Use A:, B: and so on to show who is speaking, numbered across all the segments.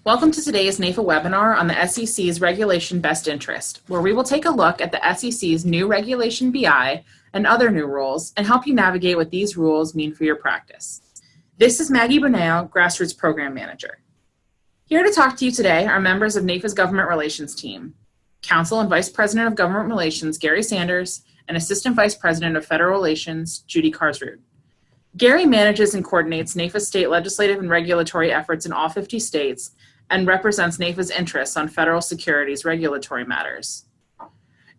A: Welcome to today's NAIFA webinar on the SEC's Regulation Best Interest, where we will take a look at the SEC's new Regulation BI and other new rules and help you navigate what these rules mean for your practice. This is Maggie Bonao, Grassroots Program Manager. Here to talk to you today are members of NAIFA's Government Relations team, Counsel and Vice President of Government Relations, Gary Sanders, and Assistant Vice President of Federal Relations, Judy Karsrud. Gary manages and coordinates NAIFA's state legislative and regulatory efforts in all 50 states and represents NAIFA's interests on federal securities regulatory matters.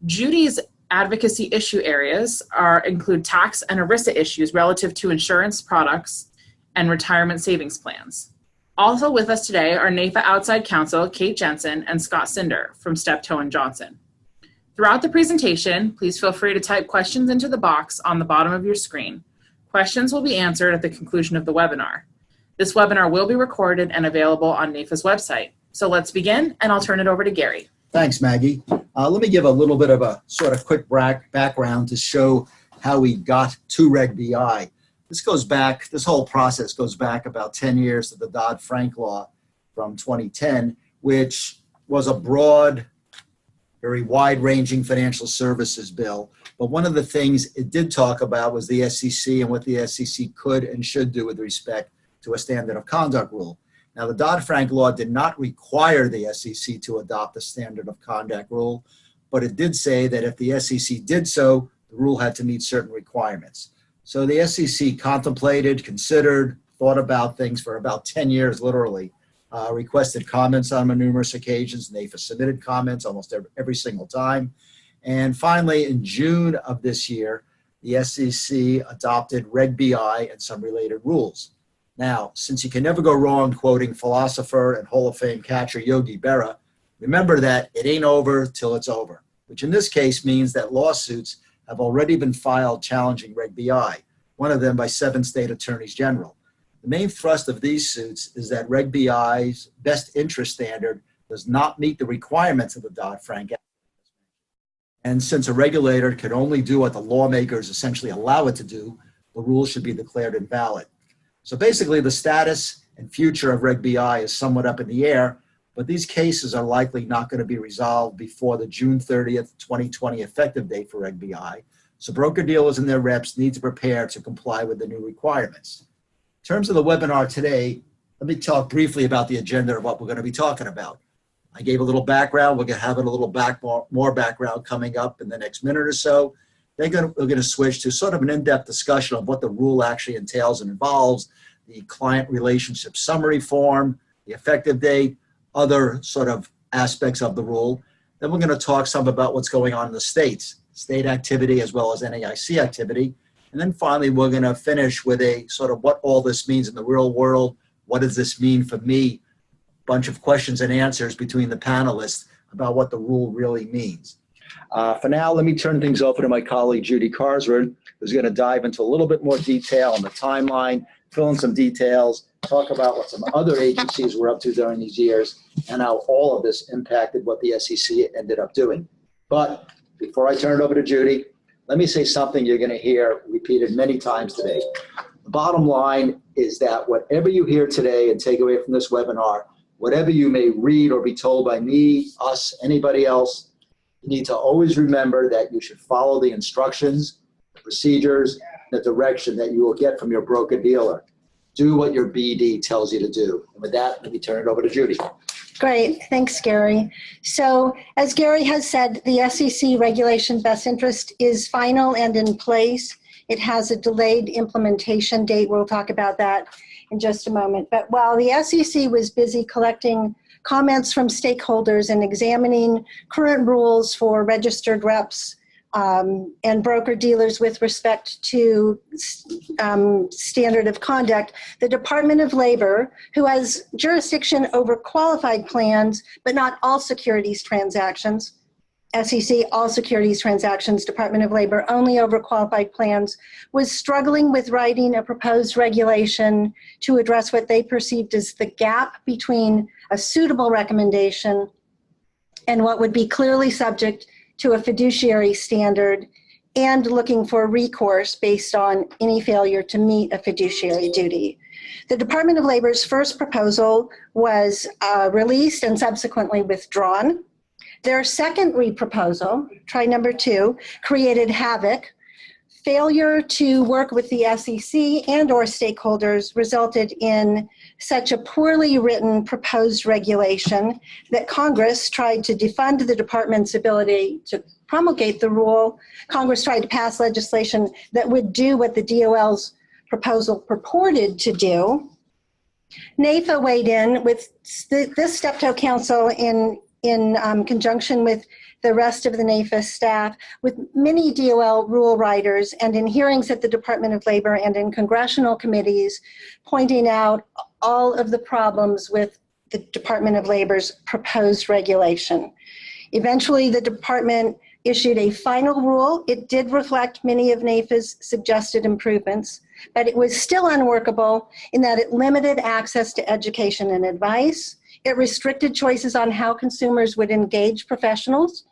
A: Judy's advocacy issue areas include tax and ERISA issues relative to insurance products and retirement savings plans. Also with us today are NAIFA outside counsel Kate Jensen and Scott Cinder from Steptoe & Johnson. Throughout the presentation, please feel free to type questions into the box on the bottom of your screen. Questions will be answered at the conclusion of the webinar. This webinar will be recorded and available on NAIFA's website. So let's begin, and I'll turn it over to Gary.
B: Thanks, Maggie. Let me give a little bit of a sort of quick background to show how we got to Reg BI. This whole process goes back about 10 years to the Dodd-Frank law from 2010, which was a broad, very wide-ranging financial services bill. But one of the things it did talk about was the SEC and what the SEC could and should do with respect to a standard of conduct rule. Now, the Dodd-Frank law did not require the SEC to adopt a standard of conduct rule, but it did say that if the SEC did so, the rule had to meet certain requirements. So the SEC contemplated, considered, thought about things for about 10 years, literally, requested comments on numerous occasions. NAIFA submitted comments almost every single time. And finally, in June of this year, the SEC adopted Reg BI and some related rules. Now, since you can never go wrong quoting philosopher and Hall of Fame catcher Yogi Berra, remember that it ain't over till it's over, which in this case means that lawsuits have already been filed challenging Reg BI, one of them by 7 state attorneys general. The main thrust of these suits is that Reg BI's best interest standard does not meet the requirements of the Dodd-Frank Act. And since a regulator can only do what the lawmakers essentially allow it to do, the rule should be declared invalid. So basically, the status and future of Reg BI is somewhat up in the air, but these cases are likely not going to be resolved before the June 30th, 2020 effective date for Reg BI. So broker-dealers and their reps need to prepare to comply with the new requirements. In terms of the webinar today, let me talk briefly about the agenda of what we're going to be talking about. I gave a little background. We're going to have a little more background coming up in the next minute or so. We're going to switch to sort of an in-depth discussion of what the rule actually entails and involves, the client relationship summary form, the effective date, other sort of aspects of the rule. Then we're going to talk some about what's going on in the states, state activity as well as NAIC activity. And then finally, we're going to finish with a sort of what all this means in the real world. What does this mean for me? Bunch of questions and answers between the panelists about what the rule really means. For now, let me turn things over to my colleague, Judy Karsrud, who's going to dive into a little bit more detail on the timeline, fill in some details, talk about what some other agencies were up to during these years, and how all of this impacted what the SEC ended up doing. But before I turn it over to Judy, let me say something you're going to hear repeated many times today. The bottom line is that whatever you hear today and take away from this webinar, whatever you may read or be told by me, us, anybody else, you need to always remember that you should follow the instructions, the procedures, the direction that you will get from your broker-dealer. Do what your BD tells you to do. And with that, let me turn it over to Judy.
C: Great. Thanks, Gary. So as Gary has said, the SEC Regulation Best Interest is final and in place. It has a delayed implementation date. We'll talk about that in just a moment. But while the SEC was busy collecting comments from stakeholders and examining current rules for registered reps and broker-dealers with respect to standard of conduct, the Department of Labor, who has jurisdiction over qualified plans, but not all securities transactions, SEC, all securities transactions, Department of Labor, only over qualified plans, was struggling with writing a proposed regulation to address what they perceived as the gap between a suitable recommendation and what would be clearly subject to a fiduciary standard, and looking for recourse based on any failure to meet a fiduciary duty. The Department of Labor's first proposal was released and subsequently withdrawn. Their second reproposal, try number 2, created havoc. Failure to work with the SEC and or stakeholders resulted in such a poorly written proposed regulation that Congress tried to defund the department's ability to promulgate the rule. Congress tried to pass legislation that would do what the DOL's proposal purported to do. NAFA weighed in with this Steptoe Council in conjunction with the rest of the NAFA staff, with many DOL rule writers, and in hearings at the Department of Labor and in congressional committees, pointing out all of the problems with the Department of Labor's proposed regulation. Eventually, the department issued a final rule. It did reflect many of NAFA's suggested improvements, but it was still unworkable in that it limited access to education and advice. It restricted choices on how consumers would engage professionals.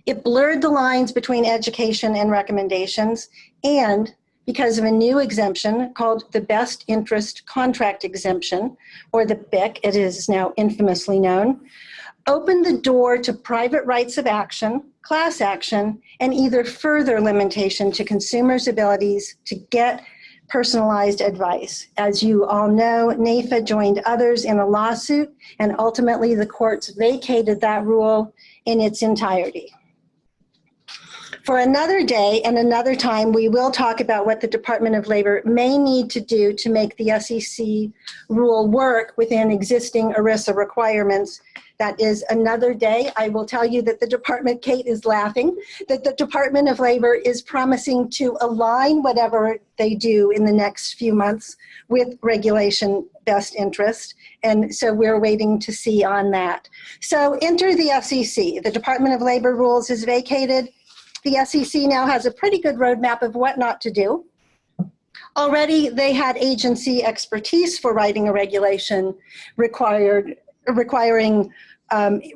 C: It blurred the lines between education and recommendations, and because of a new exemption called the Best Interest Contract Exemption, or the BIC, it is now infamously known, opened the door to private rights of action, class action, and either further limitation to consumers' abilities to get personalized advice. As you all know, NAFA joined others in a lawsuit, and ultimately the courts vacated that rule in its entirety. For another day and another time, we will talk about what the Department of Labor may need to do to make the SEC rule work within existing ERISA requirements. That is another day. I will tell you that the department, Kate is laughing, that the Department of Labor is promising to align whatever they do in the next few months with regulation best interest. And so we're waiting to see on that. So enter the SEC. The Department of Labor rules is vacated. The SEC now has a pretty good roadmap of what not to do. Already they had agency expertise for writing a regulation requiring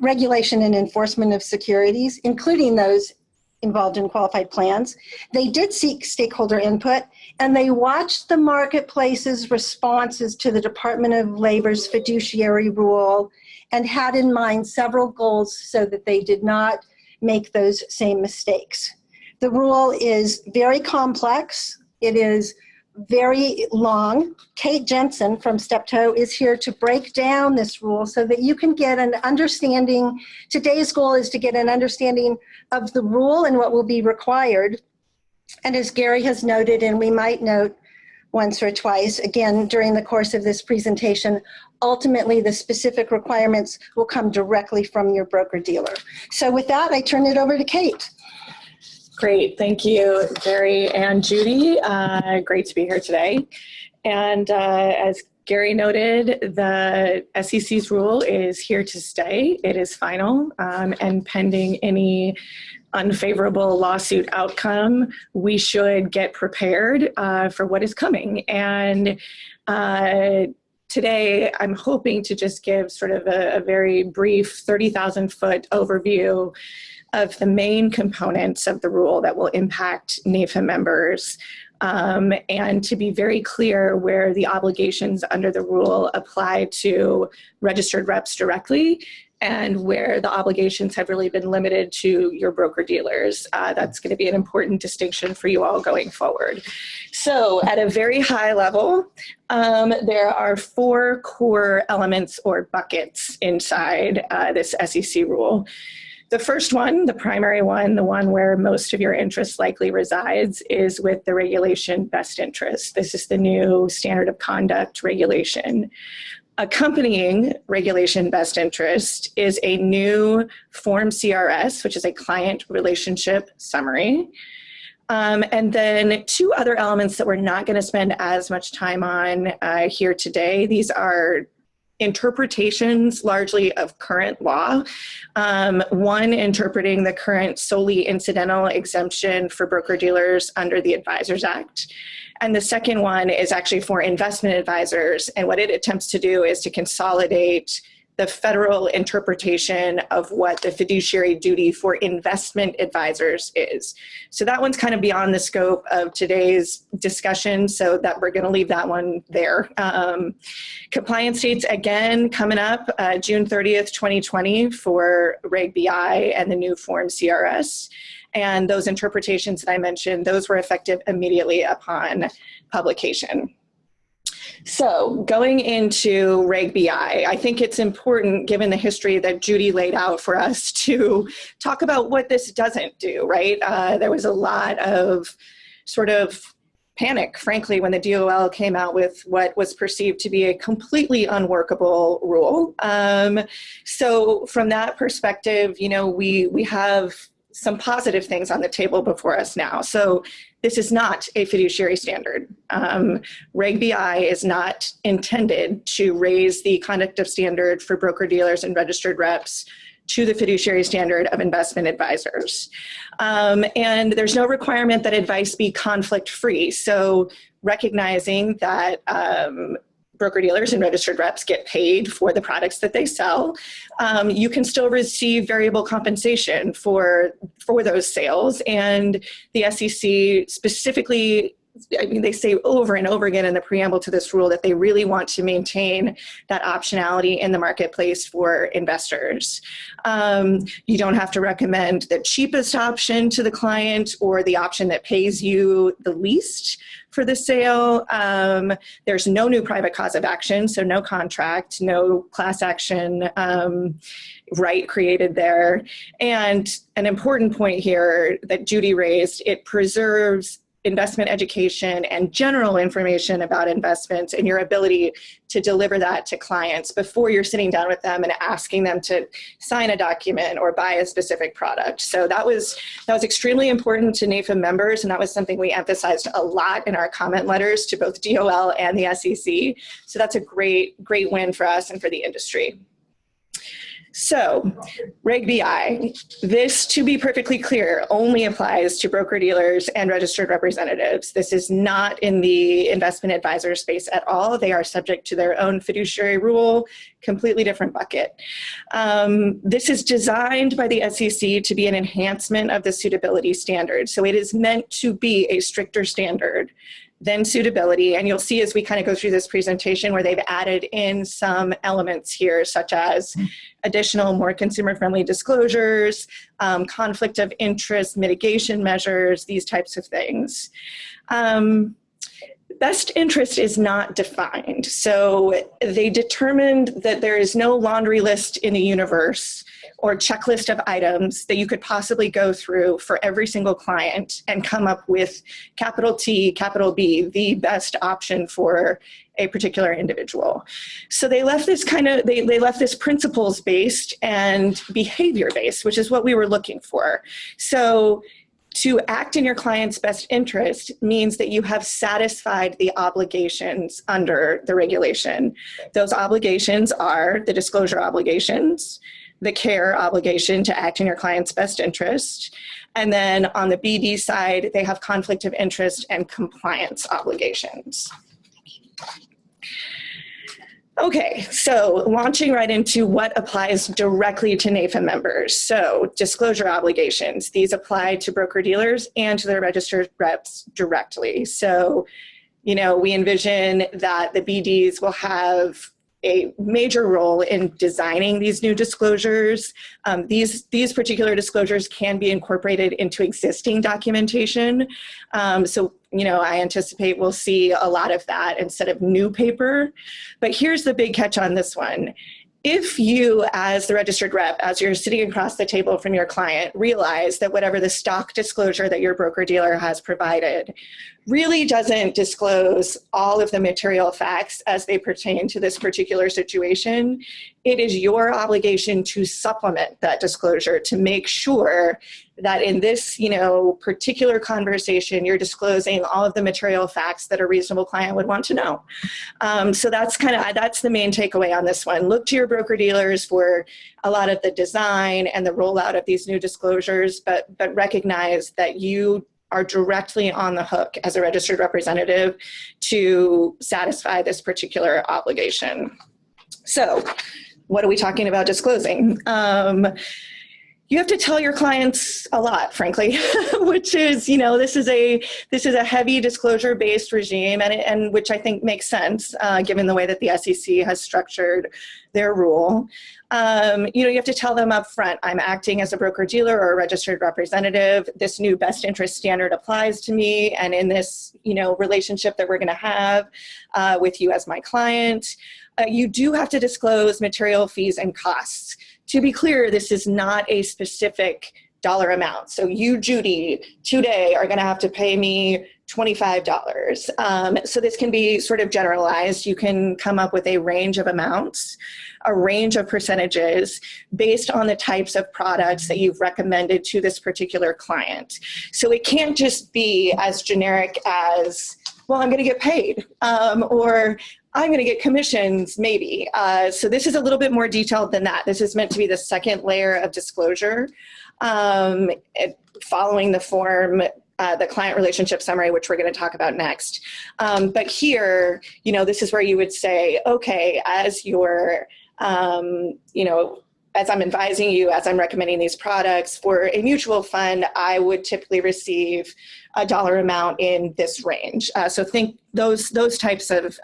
C: regulation and enforcement of securities, including those involved in qualified plans. They did seek stakeholder input, and they watched the marketplace's responses to the Department of Labor's fiduciary rule and had in mind several goals so that they did not make those same mistakes. The rule is very complex. It is very long. Kate Jensen from Steptoe is here to break down this rule so that you can get an understanding. Today's goal is to get an understanding of the rule and what will be required. And as Gary has noted, and we might note once or twice, again, during the course of this presentation, ultimately the specific requirements will come directly from your broker-dealer. So with that, I turn it over to Kate.
D: Great, thank you, Gary and Judy. Great to be here today. And as Gary noted, the SEC's rule is here to stay. It is final, and pending any unfavorable lawsuit outcome, we should get prepared for what is coming. And today, I'm hoping to just give sort of a very brief 30,000-foot overview of the main components of the rule that will impact NAFA members, and to be very clear where the obligations under the rule apply to registered reps directly and where the obligations have really been limited to your broker-dealers. That's going to be an important distinction for you all going forward. So at a very high level, there are 4 core elements or buckets inside this SEC rule. The first one, the primary one, the one where most of your interest likely resides, is with the regulation best interest. This is the new standard of conduct regulation. Accompanying regulation best interest is a new Form CRS, which is a client relationship summary. And then 2 other elements that we're not going to spend as much time on here today. These are interpretations largely of current law. One interpreting the current solely incidental exemption for broker-dealers under the Advisors Act. And the second one is actually for investment advisors. And what it attempts to do is to consolidate the federal interpretation of what the fiduciary duty for investment advisors is. So that one's kind of beyond the scope of today's discussion, so that we're going to leave that one there. Compliance dates, again, coming up June 30th, 2020 for Reg BI and the new Form CRS. And those interpretations that I mentioned, those were effective immediately upon publication. So going into Reg BI, I think it's important, given the history that Judy laid out for us, to talk about what this doesn't do, right? There was a lot of sort of panic, frankly, when the DOL came out with what was perceived to be a completely unworkable rule. So from that perspective, you know, we have some positive things on the table before us now. So this is not a fiduciary standard. Reg BI is not intended to raise the conduct of standard for broker-dealers and registered reps to the fiduciary standard of investment advisors. And there's no requirement that advice be conflict-free. So recognizing that broker-dealers and registered reps get paid for the products that they sell, you can still receive variable compensation for those sales. And the SEC specifically, I mean, they say over and over again in the preamble to this rule that they really want to maintain that optionality in the marketplace for investors. You don't have to recommend the cheapest option to the client or the option that pays you the least for the sale. There's no new private cause of action, so no contract, no class action right created there. And an important point here that Judy raised, it preserves investment education and general information about investments and your ability to deliver that to clients before you're sitting down with them and asking them to sign a document or buy a specific product. So that was extremely important to NAFA members, and that was something we emphasized a lot in our comment letters to both DOL and the SEC. So that's a great win for us and for the industry. So, Reg BI, this, to be perfectly clear, only applies to broker-dealers and registered representatives. This is not in the investment advisor space at all. They are subject to their own fiduciary rule, completely different bucket. This is designed by the SEC to be an enhancement of the suitability standard. So it is meant to be a stricter standard than suitability. And you'll see as we kind of go through this presentation where they've added in some elements here, such as additional, more consumer-friendly disclosures, conflict of interest, mitigation measures, these types of things. Best interest is not defined. So they determined that there is no laundry list in the universe or checklist of items that you could possibly go through for every single client and come up with capital T, capital B, the best option for a particular individual. So they left this they left this principles-based and behavior-based, which is what we were looking for. So to act in your client's best interest means that you have satisfied the obligations under the regulation. Those obligations are the disclosure obligations, the care obligation to act in your client's best interest, and then on the BD side, they have conflict of interest and compliance obligations. Okay, so launching right into what applies directly to NAFA members. So disclosure obligations, these apply to broker-dealers and to their registered reps directly. So, you know, we envision that the BDs will have a major role in designing these new disclosures. These particular disclosures can be incorporated into existing documentation. So, you know, I anticipate we'll see a lot of that instead of new paper. But here's the big catch on this one. If you, as the registered rep, as you're sitting across the table from your client, realize that whatever the stock disclosure that your broker-dealer has provided really doesn't disclose all of the material facts as they pertain to this particular situation, it is your obligation to supplement that disclosure to make sure that in this, you know, particular conversation, you're disclosing all of the material facts that a reasonable client would want to know. So that's the main takeaway on this one. Look to your broker-dealers for a lot of the design and the rollout of these new disclosures, but recognize that you are directly on the hook as a registered representative to satisfy this particular obligation. So what are we talking about disclosing? You have to tell your clients a lot, frankly, which is, this is a heavy disclosure based regime, and which I think makes sense given the way that the SEC has structured their rule. You have to tell them up front, I'm acting as a broker dealer or a registered representative. This new best interest standard applies to me, and in this, relationship that we're going to have with you as my client, you do have to disclose material fees and costs. To be clear, this is not a specific dollar amount. So you, Judy, today are going to have to pay me $25. So this can be sort of generalized. You can come up with a range of amounts, a range of percentages based on the types of products that you've recommended to this particular client. So it can't just be as generic as, well, I'm going to get paid, or I'm going to get commissions, maybe. So this is a little bit more detailed than that. This is meant to be the second layer of disclosure, following the form, the client relationship summary, which we're going to talk about next. But here, this is where you would say, okay, as you're, as I'm advising you, as I'm recommending these products for a mutual fund, I would typically receive a dollar amount in this range. So think those types of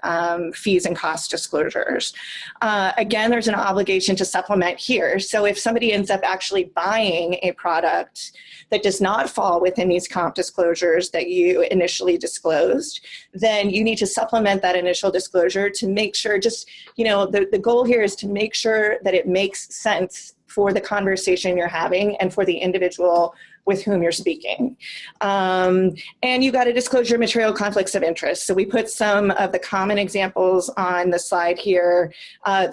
D: fees and cost disclosures. Again, there's an obligation to supplement here. So if somebody ends up actually buying a product that does not fall within these comp disclosures that you initially disclosed, then you need to supplement that initial disclosure to make sure the goal here is to make sure that it makes sense for the conversation you're having and for the individual with whom you're speaking. And you got to disclose your material conflicts of interest. So we put some of the common examples on the slide here.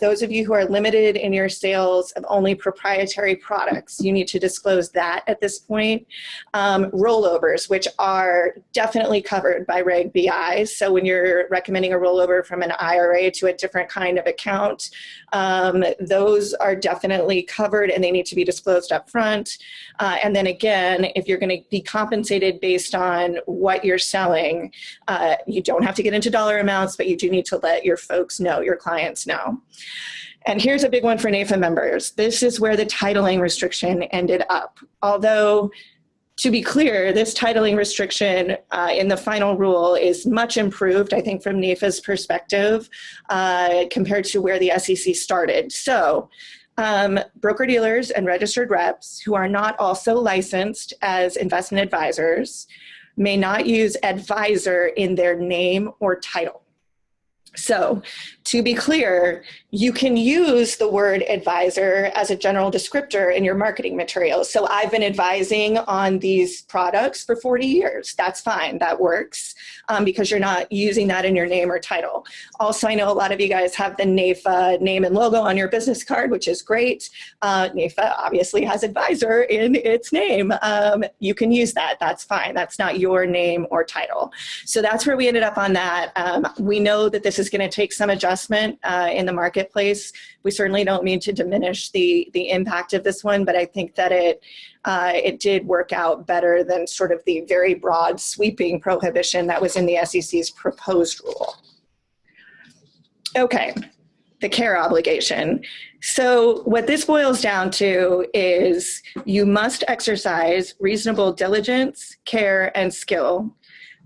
D: Those of you who are limited in your sales of only proprietary products, you need to disclose that at this point. Rollovers, which are definitely covered by Reg BI. So when you're recommending a rollover from an IRA to a different kind of account, those are definitely covered and they need to be disclosed up front. And then again, if you're going to be compensated based on what you're selling, you don't have to get into dollar amounts, but you do need to let your folks know, your clients know. And here's a big one for NAIFA members. This is where the titling restriction ended up. Although, to be clear, this titling restriction in the final rule is much improved, I think, from NAIFA's perspective compared to where the SEC started. So broker-dealers and registered reps who are not also licensed as investment advisors may not use advisor in their name or title. So to be clear, you can use the word advisor as a general descriptor in your marketing materials. So I've been advising on these products for 40 years. That's fine. That works because you're not using that in your name or title. Also, I know a lot of you guys have the NAIFA name and logo on your business card, which is great. NAIFA obviously has advisor in its name. You can use that. That's fine. That's not your name or title. So that's where we ended up on that. We know that this is going to take some adjustment in the marketplace. We certainly don't mean to diminish the impact of this one, but I think that it did work out better than sort of the very broad sweeping prohibition that was in the SEC's proposed rule. Okay, the care obligation. So what this boils down to is you must exercise reasonable diligence, care, and skill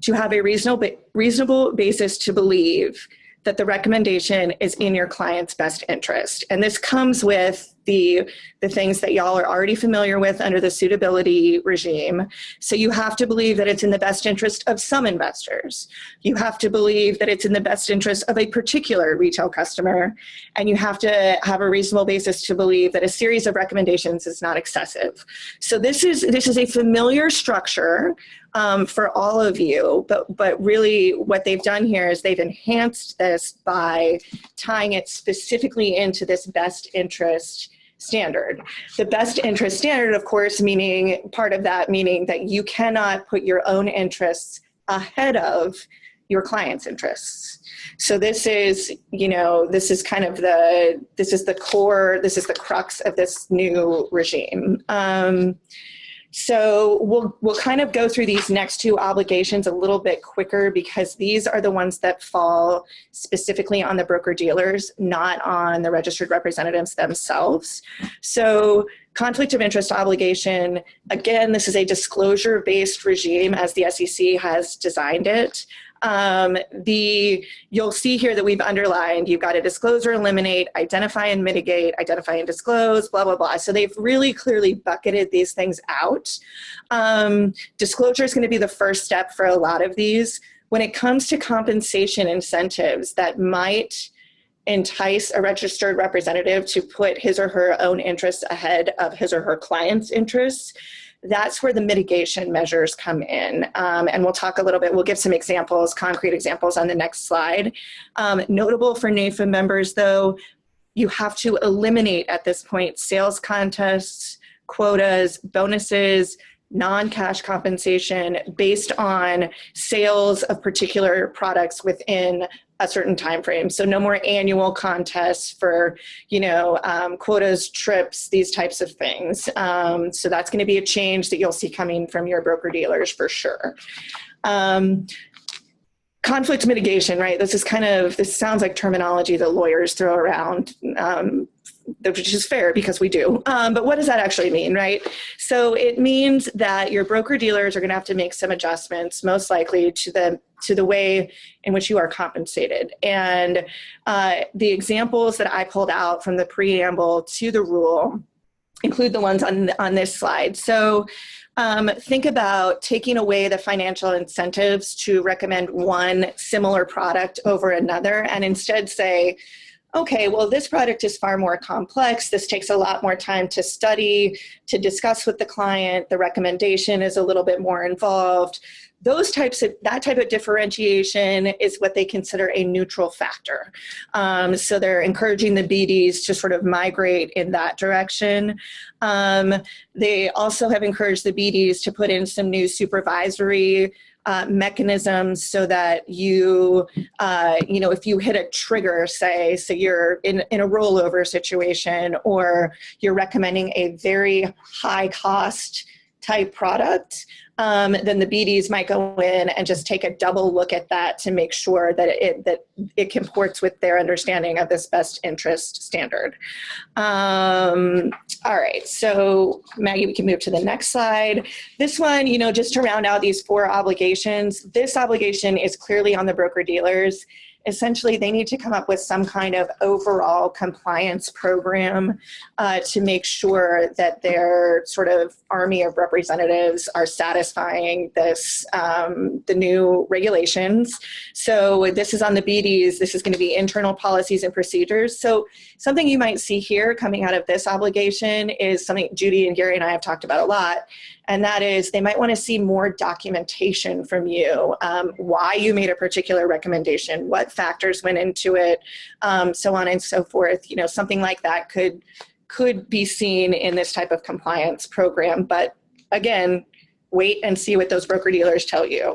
D: to have a reasonable basis to believe that the recommendation is in your client's best interest. And this comes with the things that y'all are already familiar with under the suitability regime. So you have to believe that it's in the best interest of some investors. You have to believe that it's in the best interest of a particular retail customer. And you have to have a reasonable basis to believe that a series of recommendations is not excessive. So this is a familiar structure for all of you, but really what they've done here is they've enhanced this by tying it specifically into this best interest standard. The best interest standard, of course, meaning part of that meaning that you cannot put your own interests ahead of your client's interests. So this is, this is kind of the core, this is the crux of this new regime. So we'll kind of go through these next two obligations a little bit quicker because these are the ones that fall specifically on the broker-dealers, not on the registered representatives themselves. So conflict of interest obligation, again, this is a disclosure-based regime as the SEC has designed it. You'll see here that we've underlined, you've got to disclose or eliminate, identify and mitigate, identify and disclose, blah, blah, blah. So they've really clearly bucketed these things out. Disclosure is going to be the first step for a lot of these. When it comes to compensation incentives that might entice a registered representative to put his or her own interests ahead of his or her client's interests, that's where the mitigation measures come in. And we'll talk a little bit, we'll give some examples, concrete examples on the next slide. Notable for NAFA members though, you have to eliminate at this point sales contests, quotas, bonuses, non-cash compensation based on sales of particular products within a certain time frame. So no more annual contests for, quotas, trips, these types of things. So that's going to be a change that you'll see coming from your broker-dealers for sure. Conflict mitigation, right? This sounds like terminology that lawyers throw around, which is fair because we do. But what does that actually mean, right? So it means that your broker-dealers are going to have to make some adjustments, most likely to the way in which you are compensated. And the examples that I pulled out from the preamble to the rule include the ones on this slide. So think about taking away the financial incentives to recommend one similar product over another and instead say, okay, well, this product is far more complex. This takes a lot more time to study, to discuss with the client. The recommendation is a little bit more involved. That type of differentiation is what they consider a neutral factor. So they're encouraging the BDs to sort of migrate in that direction. They also have encouraged the BDs to put in some new supervisory mechanisms so that if you hit a trigger, say, so you're in a rollover situation or you're recommending a very high cost type product, then the BDs might go in and just take a double look at that to make sure that it comports with their understanding of this best interest standard. All right, so Maggie, we can move to the next slide. This one, just to round out these four obligations, this obligation is clearly on the broker-dealers. Essentially, they need to come up with some kind of overall compliance program to make sure that their sort of army of representatives are satisfying the new regulations. So this is on the BDs. This is going to be internal policies and procedures. So something you might see here coming out of this obligation is something Judy and Gary and I have talked about a lot. And that is they might want to see more documentation from you, why you made a particular recommendation, what factors went into it, so on and so forth. Something like that could be seen in this type of compliance program. But again, wait and see what those broker-dealers tell you.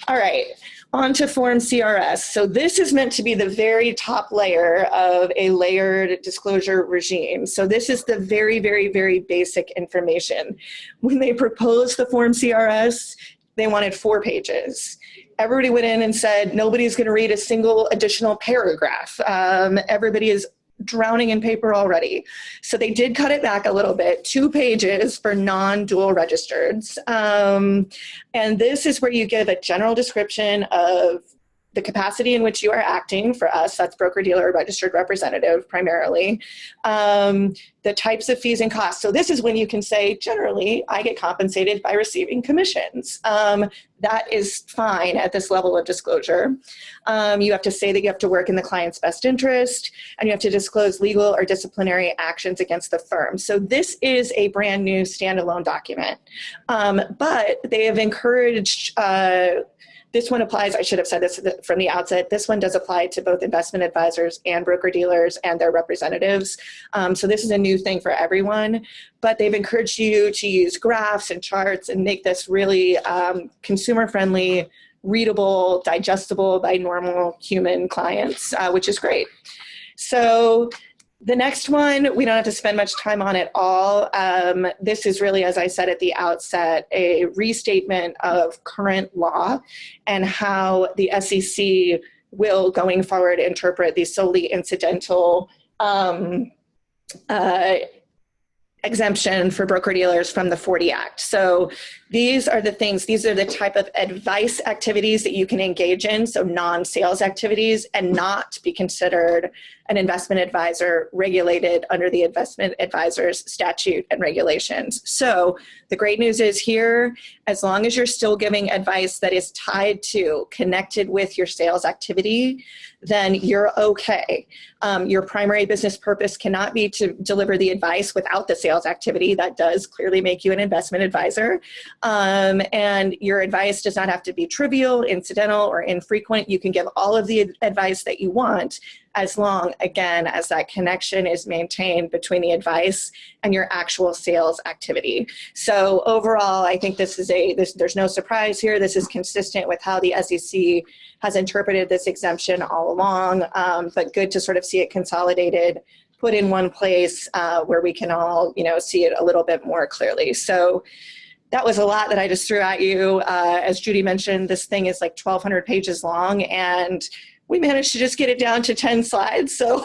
D: All right. On to Form CRS. So this is meant to be the very top layer of a layered disclosure regime. So this is the very, very, very basic information. When they proposed the Form CRS, they wanted 4 pages. Everybody went in and said, nobody's going to read a single additional paragraph. Everybody is drowning in paper already. So they did cut it back a little bit, 2 pages for non-dual registereds. And this is where you give a general description of the capacity in which you are acting. For us, that's broker-dealer registered representative primarily. The types of fees and costs. So this is when you can say, generally, I get compensated by receiving commissions. That is fine at this level of disclosure. You have to say that you have to work in the client's best interest, and you have to disclose legal or disciplinary actions against the firm. So this is a brand new standalone document. But they have encouraged this one applies, I should have said this from the outset, this one does apply to both investment advisors and broker-dealers and their representatives. So this is a new thing for everyone, but they've encouraged you to use graphs and charts and make this really consumer-friendly, readable, digestible by normal human clients, which is great. So The next one, we don't have to spend much time on at all. This is really, as I said at the outset, a restatement of current law and how the SEC will, going forward, interpret these solely incidental exemption for broker-dealers from the 40 Act. So these are the type of advice activities that you can engage in, so non-sales activities, and not be considered an investment advisor regulated under the investment advisors statute and regulations. So the great news is here, as long as you're still giving advice that is tied to, connected with your sales activity, then you're okay. Your primary business purpose cannot be to deliver the advice without the sales activity. That does clearly make you an investment advisor. And your advice does not have to be trivial, incidental, or infrequent. You can give all of the advice that you want, as long, again, as that connection is maintained between the advice and your actual sales activity. So overall, I think there's no surprise here. This is consistent with how the SEC has interpreted this exemption all along, but good to sort of see it consolidated, put in one place where we can all, see it a little bit more clearly. So that was a lot that I just threw at you. As Judy mentioned, this thing is like 1,200 pages long, and we managed to just get it down to 10 slides. So,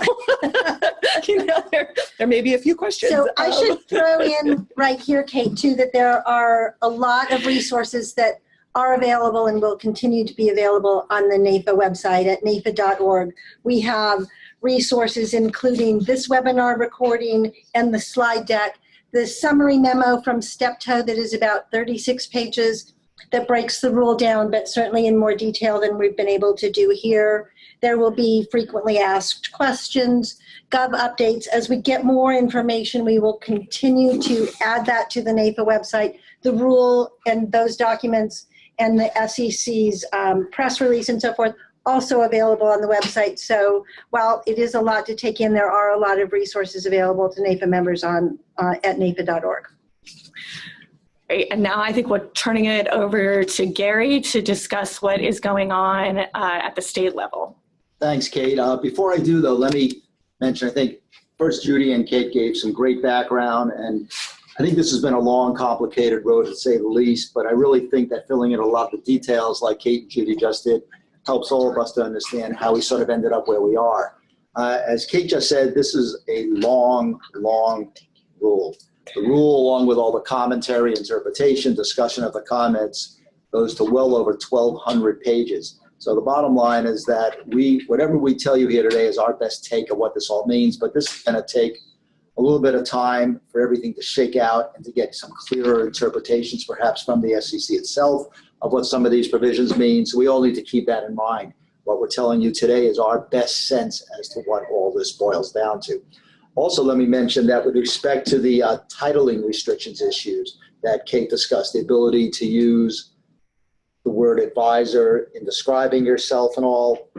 D: there may be a few questions.
C: So I should throw in right here, Kate, too, that there are a lot of resources that are available and will continue to be available on the NAIFA website at naifa.org. We have resources including this webinar recording and the slide deck, the summary memo from Steptoe that is about 36 pages that breaks the rule down, but certainly in more detail than we've been able to do here. There will be frequently asked questions, Gov updates. As we get more information, we will continue to add that to the NAIFA website, the rule and those documents and the SEC's press release and so forth, also available on the website. So while it is a lot to take in, there are a lot of resources available to NAIFA members at naifa.org.
D: Great. And now I think we're turning it over to Gary to discuss what is going on at the state level.
B: Thanks, Kate. Before I do, though, let me mention, I think first Judy and Kate gave some great background, and I think this has been a long, complicated road, to say the least, but I really think that filling in a lot of the details like Kate and Judy just did helps all of us to understand how we sort of ended up where we are. As Kate just said, this is a long, long rule. The rule, along with all the commentary, interpretation, discussion of the comments, goes to well over 1,200 pages. So the bottom line is that whatever we tell you here today is our best take of what this all means, but this is going to take a little bit of time for everything to shake out and to get some clearer interpretations, perhaps from the SEC itself, of what some of these provisions mean. So we all need to keep that in mind. What we're telling you today is our best sense as to what all this boils down to. Also, let me mention that with respect to the titling restrictions issues that Kate discussed, the ability to use the word advisor in describing yourself and all,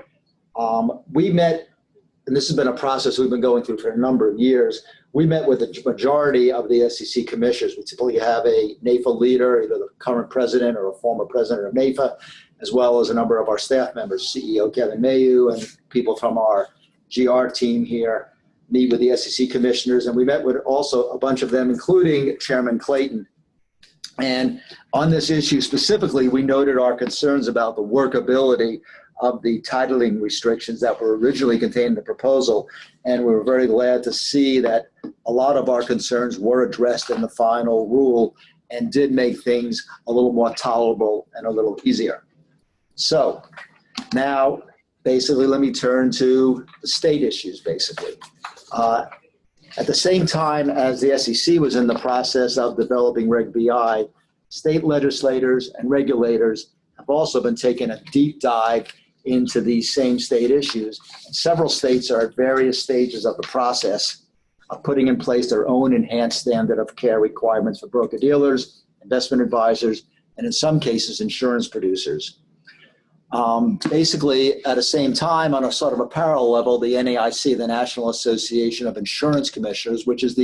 B: we met, and this has been a process we've been going through for a number of years. We met with the majority of the SEC commissioners. We typically have a NAIFA leader, either the current president or a former president of NAIFA, as well as a number of our staff members, CEO Kevin Mayu and people from our GR team here, meet with the SEC commissioners. And we met with also a bunch of them, including Chairman Clayton. And on this issue specifically, we noted our concerns about the workability of the titling restrictions that were originally contained in the proposal. And we were very glad to see that a lot of our concerns were addressed in the final rule and did make things a little more tolerable and a little easier. So now, basically, let me turn to the state issues, basically. At the same time as the SEC was in the process of developing Reg BI, state legislators and regulators have also been taking a deep dive into these same state issues. Several states are at various stages of the process of putting in place their own enhanced standard of care requirements for broker-dealers, investment advisors, and in some cases, insurance producers. Basically, at the same time, on a sort of a parallel level, the NAIC, the National Association of Insurance Commissioners, which is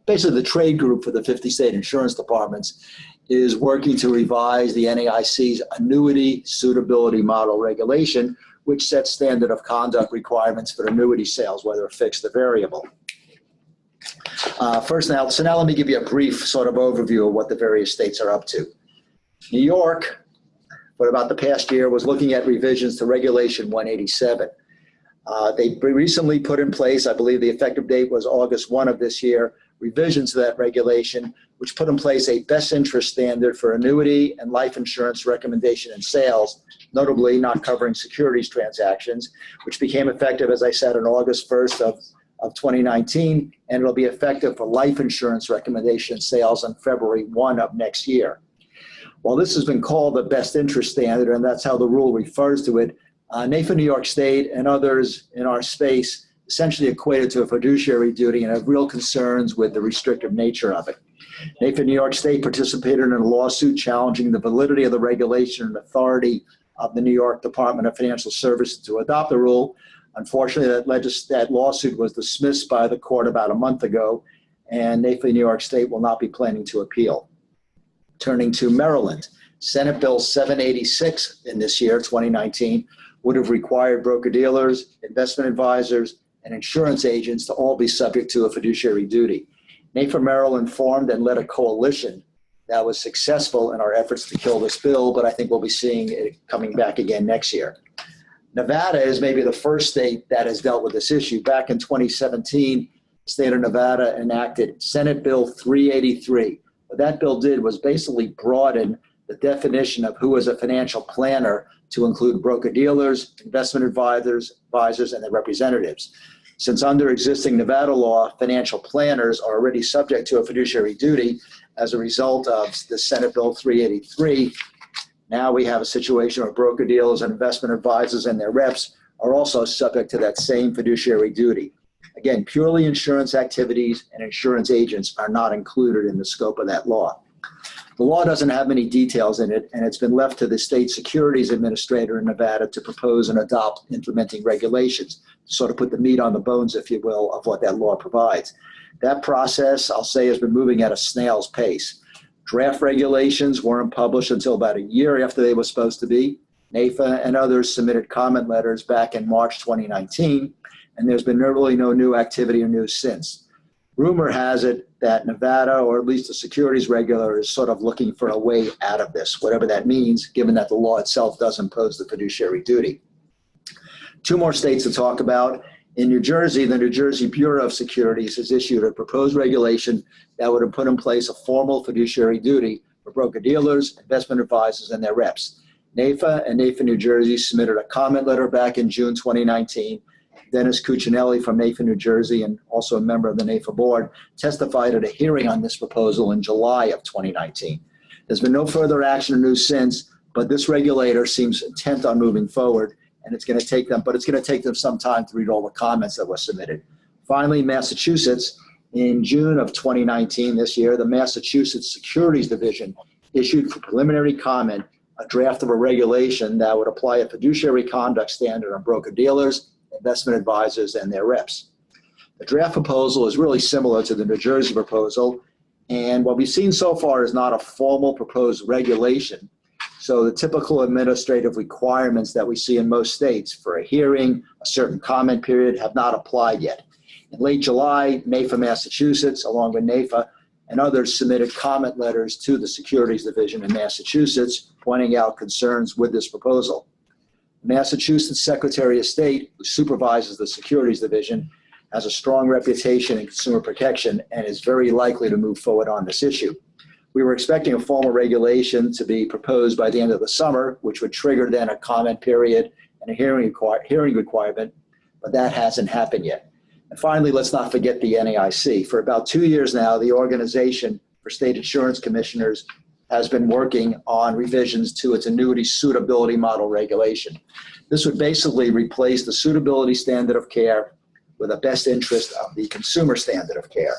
B: basically the trade group for the 50 state insurance departments, is working to revise the NAIC's annuity suitability model regulation, which sets standard of conduct requirements for annuity sales, whether fixed or variable. So now let me give you a brief sort of overview of what the various states are up to. New York, for about the past year, was looking at revisions to Regulation 187. They recently put in place, I believe the effective date was August 1 of this year, revisions to that regulation, which put in place a best interest standard for annuity and life insurance recommendation and sales, notably not covering securities transactions, which became effective, as I said, on August 1st of 2019, and it'll be effective for life insurance recommendation and sales on February 1 of next year. While this has been called the best interest standard, and that's how the rule refers to it, NAIFA New York State and others in our space essentially equate it to a fiduciary duty and have real concerns with the restrictive nature of it. NAIFA New York State participated in a lawsuit challenging the validity of the regulation and authority of the New York Department of Financial Services to adopt the rule. Unfortunately, that lawsuit was dismissed by the court about a month ago, and NAIFA New York State will not be planning to appeal. Turning to Maryland, Senate Bill 786 in this year, 2019, would have required broker-dealers, investment advisors, and insurance agents to all be subject to a fiduciary duty. NAIFA Maryland formed and led a coalition that was successful in our efforts to kill this bill, but I think we'll be seeing it coming back again next year. Nevada is maybe the first state that has dealt with this issue. Back in 2017, the state of Nevada enacted Senate Bill 383. What that bill did was basically broaden the definition of who is a financial planner to include broker-dealers, investment advisors, and their representatives. Since under existing Nevada law, financial planners are already subject to a fiduciary duty as a result of the Senate Bill 383, now we have a situation where broker-dealers and investment advisors and their reps are also subject to that same fiduciary duty. Again, purely insurance activities and insurance agents are not included in the scope of that law. The law doesn't have many details in it, and it's been left to the state securities administrator in Nevada to propose and adopt implementing regulations, to sort of put the meat on the bones, if you will, of what that law provides. That process, I'll say, has been moving at a snail's pace. Draft regulations weren't published until about a year after they were supposed to be. NAIFA and others submitted comment letters back in March 2019, and there's been really no new activity or news since. Rumor has it that Nevada, or at least the securities regulator, is sort of looking for a way out of this, whatever that means, given that the law itself does impose the fiduciary duty. Two more states to talk about. In New Jersey, the New Jersey Bureau of Securities has issued a proposed regulation that would have put in place a formal fiduciary duty for broker-dealers, investment advisors, and their reps. NAIFA and NAIFA New Jersey submitted a comment letter back in June 2019. Dennis Cuccinelli from NAIFA New Jersey, and also a member of the NAIFA board, testified at a hearing on this proposal in July of 2019. There's been no further action or news since, but this regulator seems intent on moving forward, and it's going to take them some time to read all the comments that were submitted. Finally, Massachusetts, in June of 2019 this year, the Massachusetts Securities Division issued for preliminary comment a draft of a regulation that would apply a fiduciary conduct standard on broker-dealers, investment advisors, and their reps. The draft proposal is really similar to the New Jersey proposal, and what we've seen so far is not a formal proposed regulation. So the typical administrative requirements that we see in most states for a hearing, a certain comment period, have not applied yet. In late July, NAIFA Massachusetts, along with NAIFA and others, submitted comment letters to the Securities Division in Massachusetts, pointing out concerns with this proposal. Massachusetts Secretary of State, who supervises the Securities Division, has a strong reputation in consumer protection and is very likely to move forward on this issue. We were expecting a formal regulation to be proposed by the end of the summer, which would trigger then a comment period and a hearing requirement, but that hasn't happened yet. And finally, let's not forget the NAIC. For about 2 years now, the Organization for State Insurance Commissioners has been working on revisions to its annuity suitability model regulation. This would basically replace the suitability standard of care with a best interest of the consumer standard of care.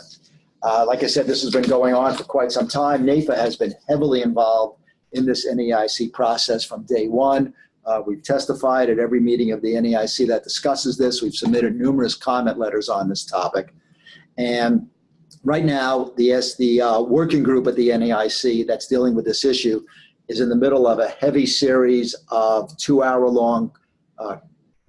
B: Like I said, this has been going on for quite some time. NAIFA has been heavily involved in this NAIC process from day one. We've testified at every meeting of the NAIC that discusses this. We've submitted numerous comment letters on this topic. And right now, the working group at the NAIC that's dealing with this issue is in the middle of a heavy series of 2-hour-long